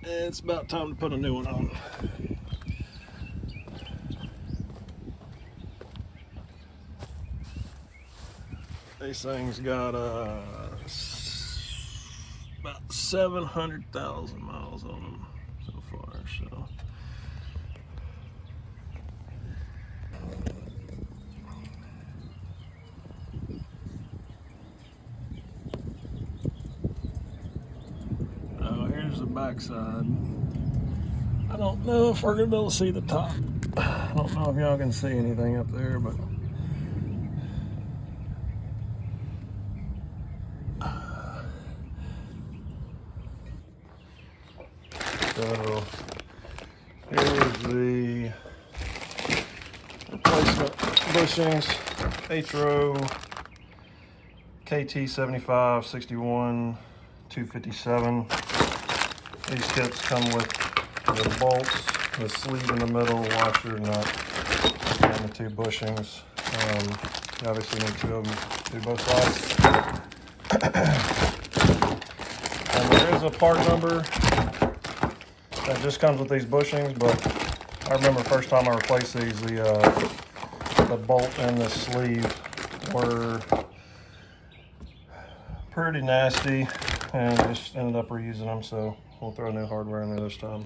it's about time to put a new one on. These things got about 700,000 miles on them so far, so. Oh, here's the backside. I don't know if we're gonna be able to see the top. I don't know if y'all can see anything up there, but so here's the replacement bushings, Atro KT75-61257. These kits come with the bolts, the sleeve in the middle, washer, nut, and the 2 bushings. You obviously need 2 of them to do both sides. And there is a part number that just comes with these bushings, but I remember first time I replaced these, the bolt and the sleeve were pretty nasty, and just ended up reusing them, so we'll throw new hardware in there this time.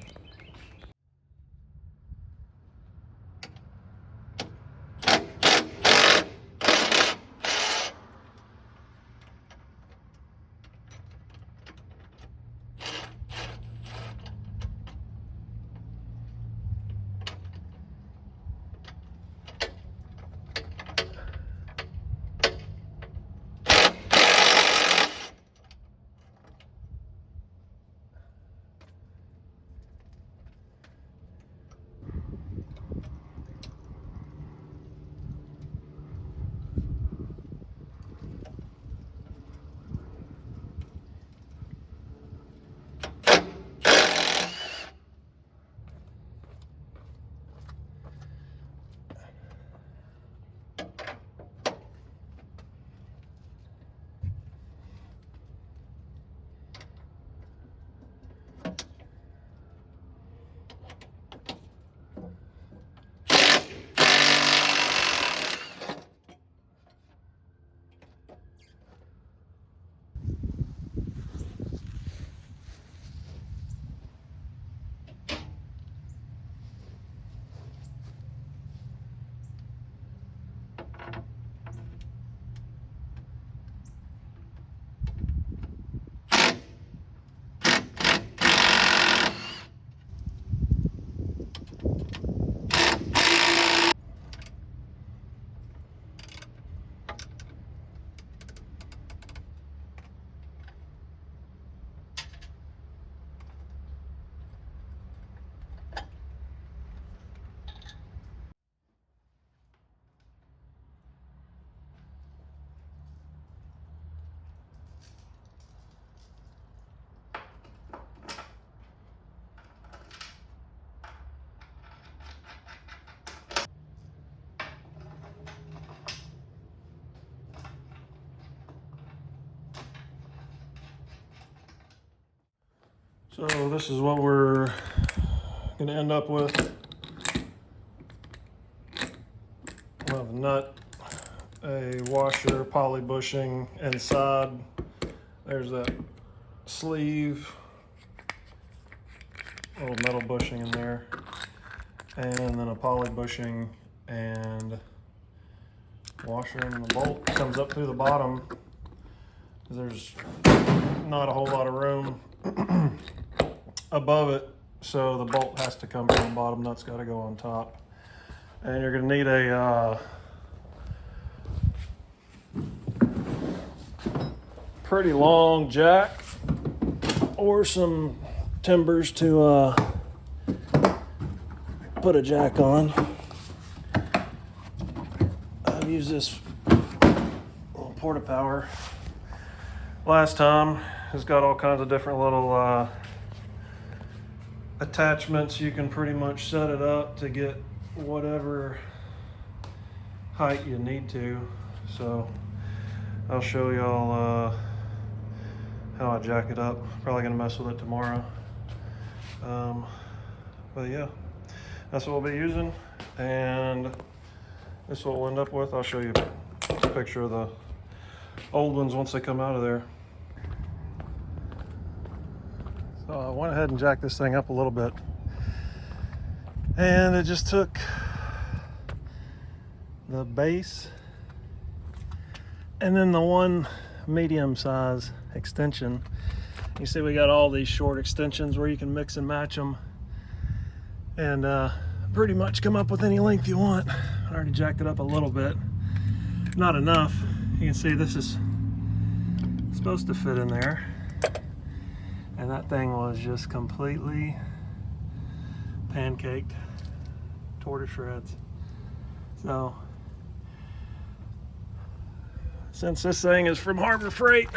So this is what we're going to end up with. We'll have a nut, a washer, poly bushing inside. There's that sleeve, little metal bushing in there, and then a poly bushing and washer, and the bolt comes up through the bottom. There's not a whole lot of room above it, so the bolt has to come from the bottom, nut's got to go on top. And you're going to need a pretty long jack or some timbers to put a jack on. I've used this little porta power last time. It's got all kinds of different little attachments. You can pretty much set it up to get whatever height you need to. So I'll show y'all how I jack it up. Probably gonna mess with it tomorrow. But yeah, that's what we'll be using, and this is what we'll end up with. I'll show you a picture of the old ones once they come out of there. So I went ahead and jacked this thing up a little bit, and it just took the base and then the one medium size extension. You see we got all these short extensions where you can mix and match them and pretty much come up with any length you want. I already jacked it up a little bit, not enough. You can see this is supposed to fit in there, and that thing was just completely pancaked, tore to shreds. So since this thing is from Harbor Freight,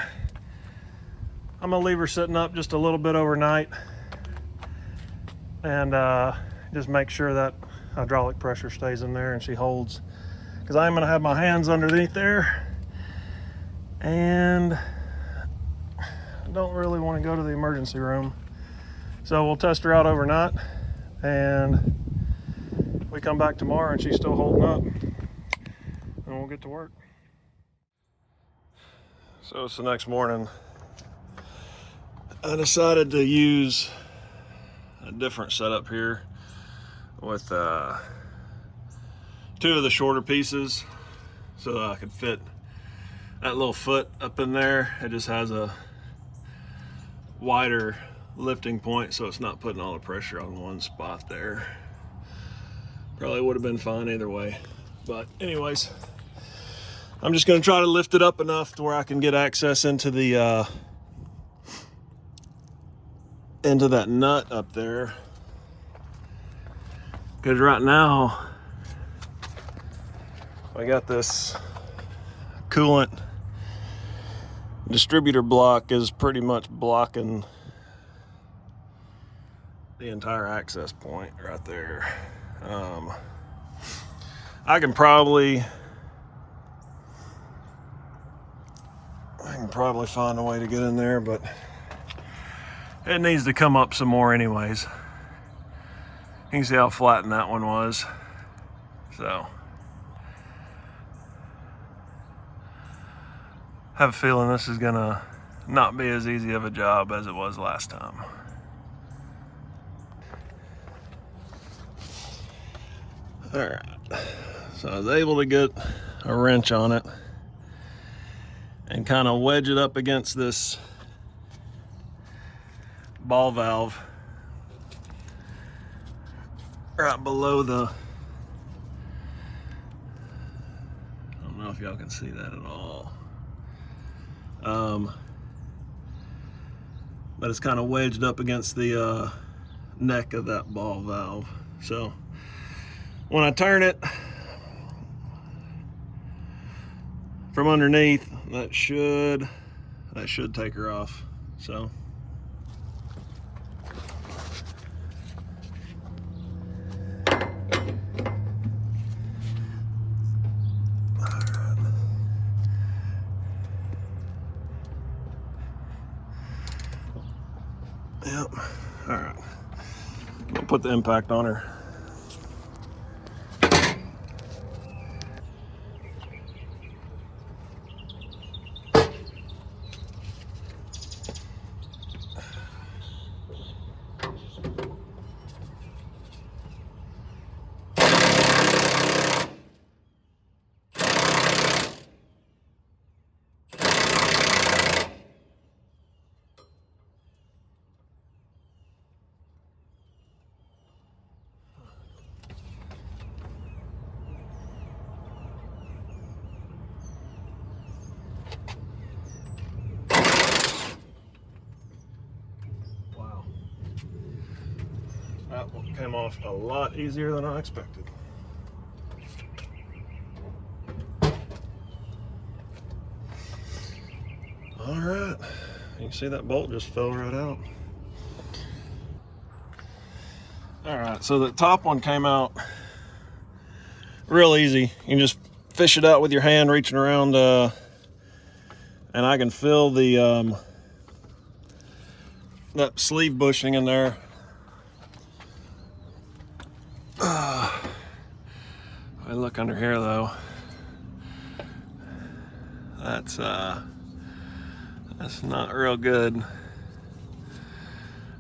I'm gonna leave her sitting up just a little bit overnight and just make sure that hydraulic pressure stays in there and she holds, because I'm gonna have my hands underneath there and I don't really want to go to the emergency room. So we'll test her out overnight, and we come back tomorrow and she's still holding up, and we'll get to work. So it's the next morning. I decided to use a different setup here with 2 of the shorter pieces so that I could fit that little foot up in there. It just has a wider lifting point, so it's not putting all the pressure on one spot there. Probably would have been fine either way, but anyways, I'm just going to try to lift it up enough to where I can get access into the into that nut up there, because right now I got this coolant distributor block is pretty much blocking the entire access point right there. I can probably find a way to get in there, but it needs to come up some more anyways. You can see how flattened that one was. So I have a feeling this is gonna not be as easy of a job as it was last time. All right, so I was able to get a wrench on it and kind of wedge it up against this ball valve right below the, I don't know if y'all can see that at all, but it's kind of wedged up against the neck of that ball valve. So when I turn it from underneath, that should take her off. So yep. All right. I'll put the impact on her. That one came off a lot easier than I expected. All right, you can see that bolt just fell right out. All right, so the top one came out real easy. You can just fish it out with your hand, reaching around, and I can feel the that sleeve bushing in there look under here though. That's not real good.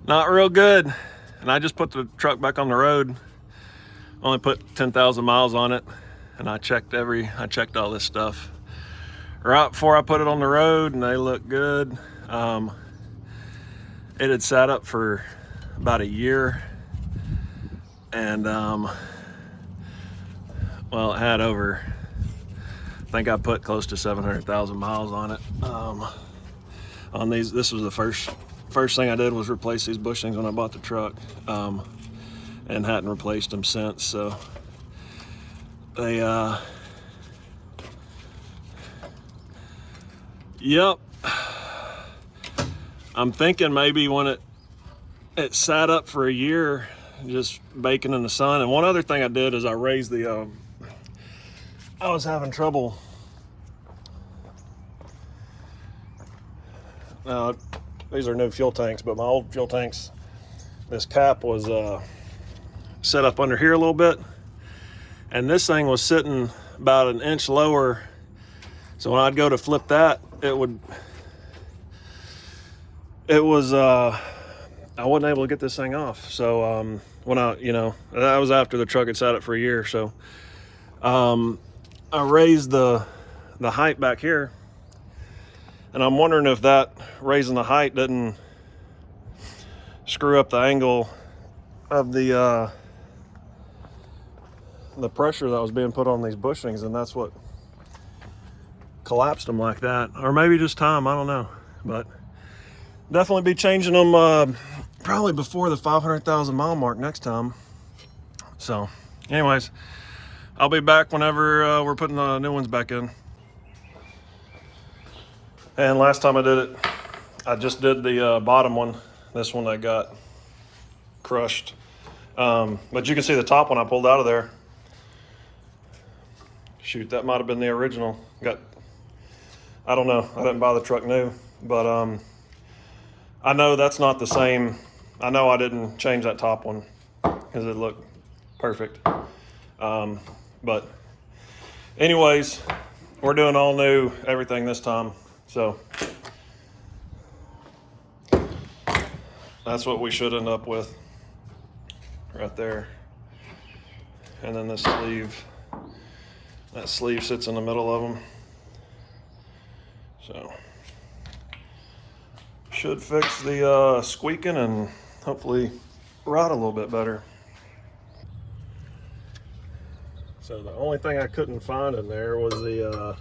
Not real good. And I just put the truck back on the road. Only put 10,000 miles on it, and I checked all this stuff right before I put it on the road, and they look good. It had sat up for about a year, and well, it had over, I think I put close to 700,000 miles on it. On these, this was the first thing I did was replace these bushings when I bought the truck, and hadn't replaced them since. So they yep, I'm thinking maybe when it sat up for a year just baking in the sun. And one other thing I did is I raised the I was having trouble. These are new fuel tanks, but my old fuel tanks, this cap was set up under here a little bit, and this thing was sitting about an inch lower. So when I'd go to flip that, I wasn't able to get this thing off. So when that was after the truck had sat up for a year. So I raised the height back here, and I'm wondering if that raising the height didn't screw up the angle of the pressure that was being put on these bushings, and that's what collapsed them like that. Or maybe just time, I don't know. But definitely be changing them probably before the 500,000 mile mark next time. So anyways, I'll be back whenever we're putting the new ones back in. And last time I did it, I just did the bottom one. This one I got crushed. But you can see the top one I pulled out of there. Shoot, that might have been the original. I don't know, I didn't buy the truck new, but I know that's not the same. I know I didn't change that top one because it looked perfect. But anyways, we're doing all new everything this time. So that's what we should end up with right there. And then this sleeve, that sleeve sits in the middle of them. So should fix the squeaking and hopefully ride a little bit better. So the only thing I couldn't find in there was the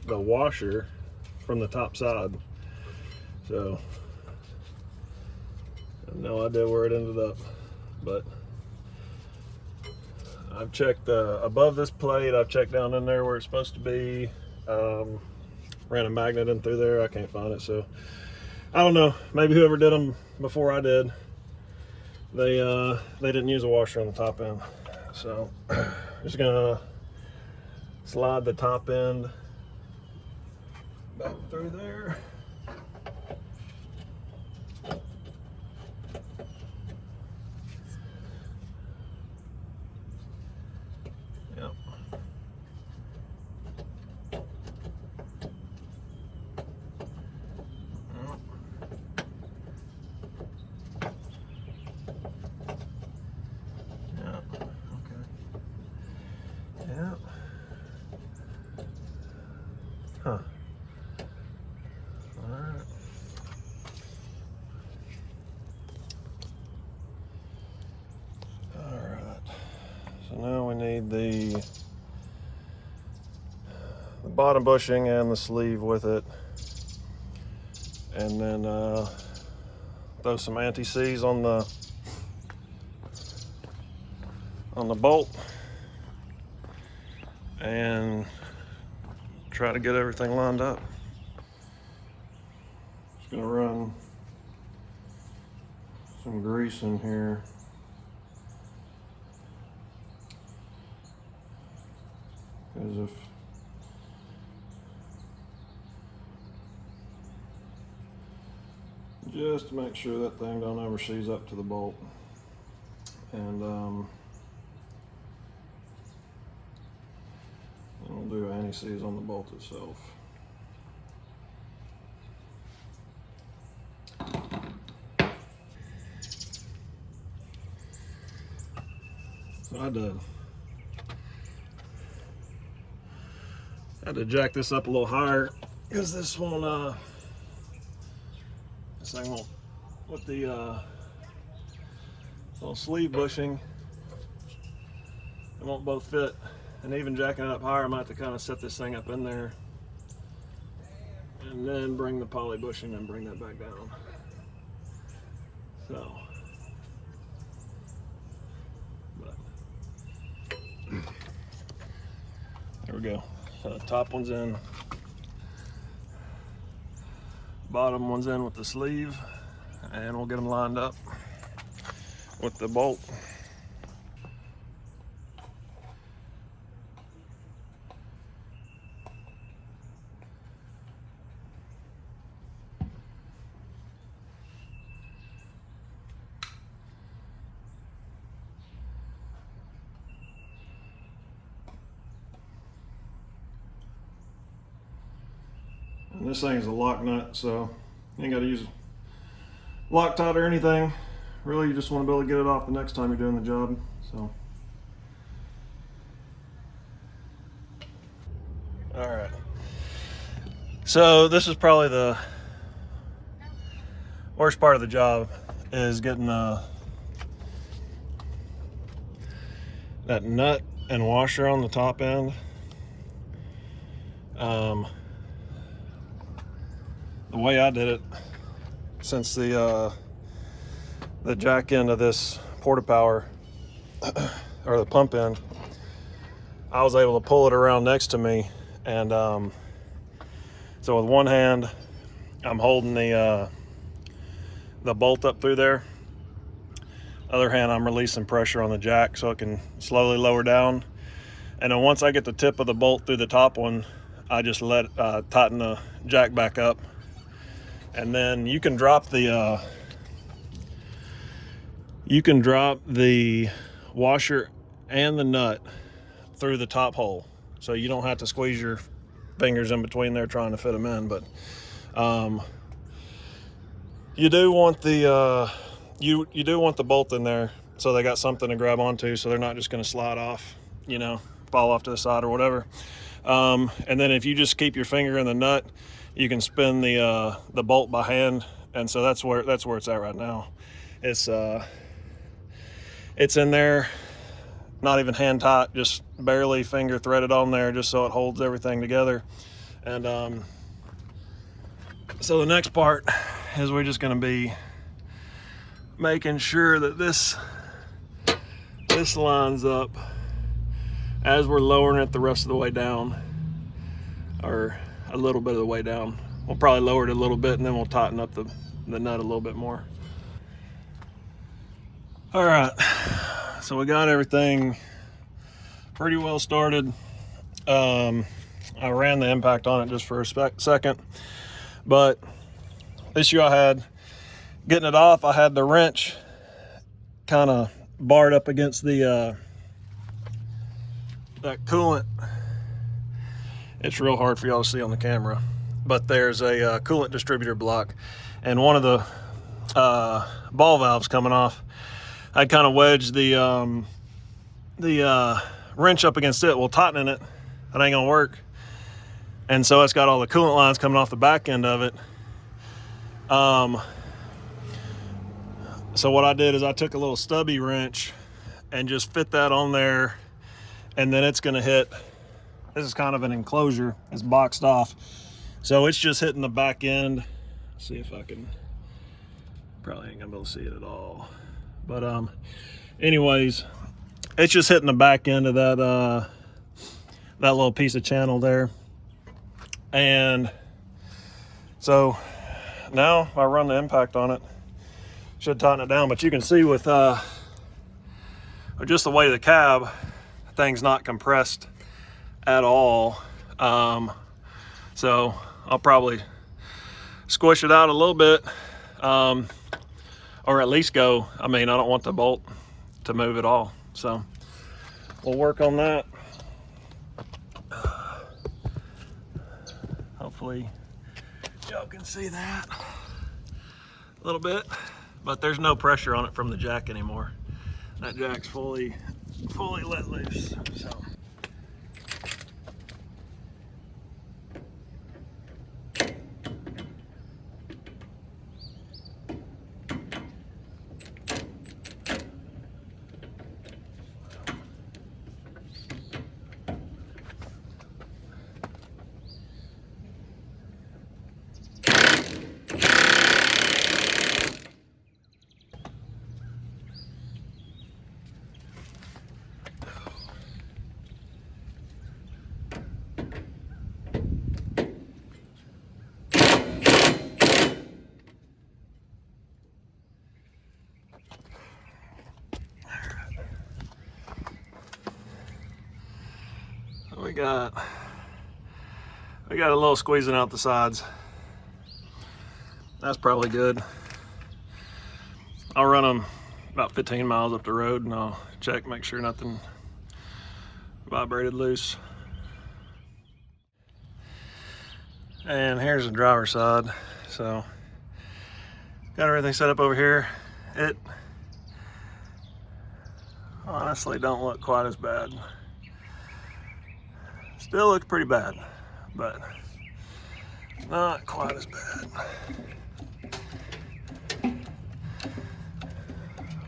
washer from the top side. So I have no idea where it ended up, but I've checked above this plate. I've checked down in there where it's supposed to be. Ran a magnet in through there. I can't find it, so I don't know. Maybe whoever did them before I did, they didn't use a washer on the top end. So just gonna slide the top end back through there. Yep. Huh. All right. All right. So now we need the bottom bushing and the sleeve with it, and then throw some anti-seize on the bolt and try to get everything lined up. Just gonna run some grease in here. Because if just to make sure that thing don't ever seize up to the bolt. And I'll do anti-seize on the bolt itself. So I had to jack this up a little higher because this won't, this thing won't, with the little sleeve bushing, it won't both fit. And even jacking it up higher, I might have to kind of set this thing up in there and then bring the poly bushing and bring that back down. So, but there we go. So the top one's in, bottom one's in with the sleeve, and we'll get them lined up with the bolt. And this thing is a lock nut, so you ain't got to use Loctite or anything. Really, you just want to be able to get it off the next time you're doing the job. So, all right. So this is probably the worst part of the job, is getting that nut and washer on the top end. The way I did it, since the jack end of this porta power or the pump end, I was able to pull it around next to me, and so with one hand I'm holding the bolt up through there. Other hand I'm releasing pressure on the jack so it can slowly lower down, and then once I get the tip of the bolt through the top one, I just tighten the jack back up. And then you can drop the washer and the nut through the top hole, so you don't have to squeeze your fingers in between there trying to fit them in. But you do want the you do want the bolt in there so they got something to grab onto, so they're not just going to slide off, you know, fall off to the side or whatever. And then if you just keep your finger in the nut, you can spin the bolt by hand, and so that's where it's at right now. It's in there, not even hand tight, just barely finger threaded on there, just so it holds everything together. And so the next part is we're just going to be making sure that this lines up as we're lowering it the rest of the way down, or a little bit of the way down. We'll probably lower it a little bit, and then we'll tighten up the nut a little bit more. All right, so we got everything pretty well started. I ran the impact on it just for a second, but the issue I had getting it off, I had the wrench kind of barred up against the that coolant. It's real hard for y'all to see on the camera, but there's a coolant distributor block, and one of the ball valves coming off, I kind of wedged the wrench up against it. Well, tightening it, that ain't gonna work, and so it's got all the coolant lines coming off the back end of it. So what I did is I took a little stubby wrench and just fit that on there, and then it's gonna hit. This is kind of an enclosure, it's boxed off, so it's just hitting the back end. Let's see if I can, probably ain't gonna be able to see it at all, but anyways, it's just hitting the back end of that little piece of channel there. And so now I run the impact on it, should tighten it down, but you can see with just the weight of the cab, thing's not compressed at all. So I'll probably squish it out a little bit, or at least go, I mean, I don't want the bolt to move at all, so we'll work on that. Hopefully y'all can see that a little bit, but there's no pressure on it from the jack anymore. That jack's fully let loose. So. We got a little squeezing out the sides. That's probably good. I'll run them about 15 miles up the road and I'll check, make sure nothing vibrated loose. And here's the driver's side. So got everything set up over here. It honestly don't look quite as bad. Still looks pretty bad, but not quite as bad.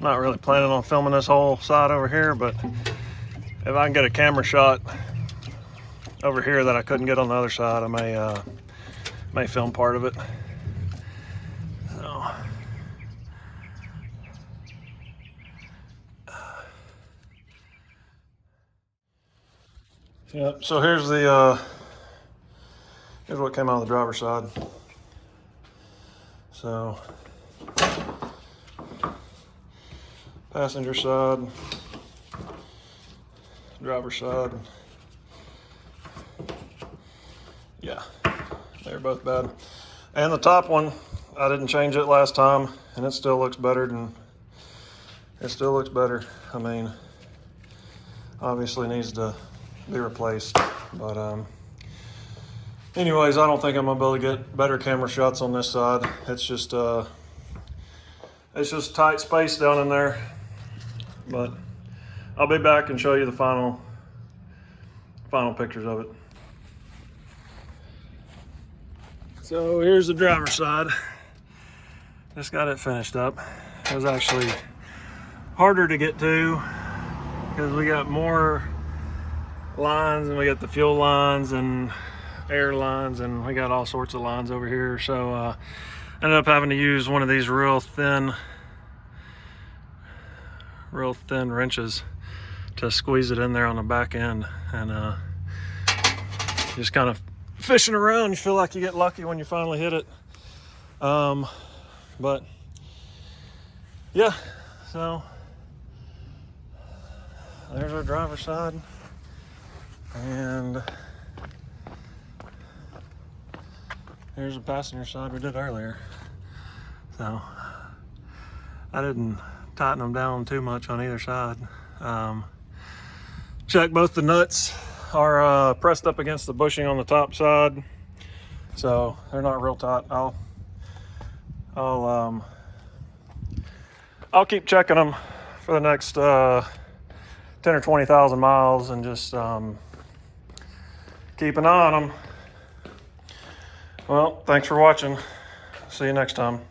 Not really planning on filming this whole side over here, but if I can get a camera shot over here that I couldn't get on the other side, I may film part of it. So. Yep, so here's what came out of the driver's side. So passenger side, driver's side. Yeah, they're both bad. And the top one, I didn't change it last time, and it still looks better. I mean, obviously needs to be replaced, but anyways, I don't think I'm gonna be able to get better camera shots on this side. It's just tight space down in there, but I'll be back and show you the final pictures of it. So here's the driver's side. Just got it finished up. It was actually harder to get to because we got more lines, and we got the fuel lines and air lines, and we got all sorts of lines over here. So ended up having to use one of these real thin wrenches to squeeze it in there on the back end, and just kind of fishing around. You feel like you get lucky when you finally hit it, but yeah, so there's our driver's side. And here's the passenger side we did earlier. So I didn't tighten them down too much on either side. Check both the nuts are pressed up against the bushing on the top side, so they're not real tight. I'll keep checking them for the next 10 or 20,000 miles and just keep an eye on them. Well, thanks for watching. See you next time.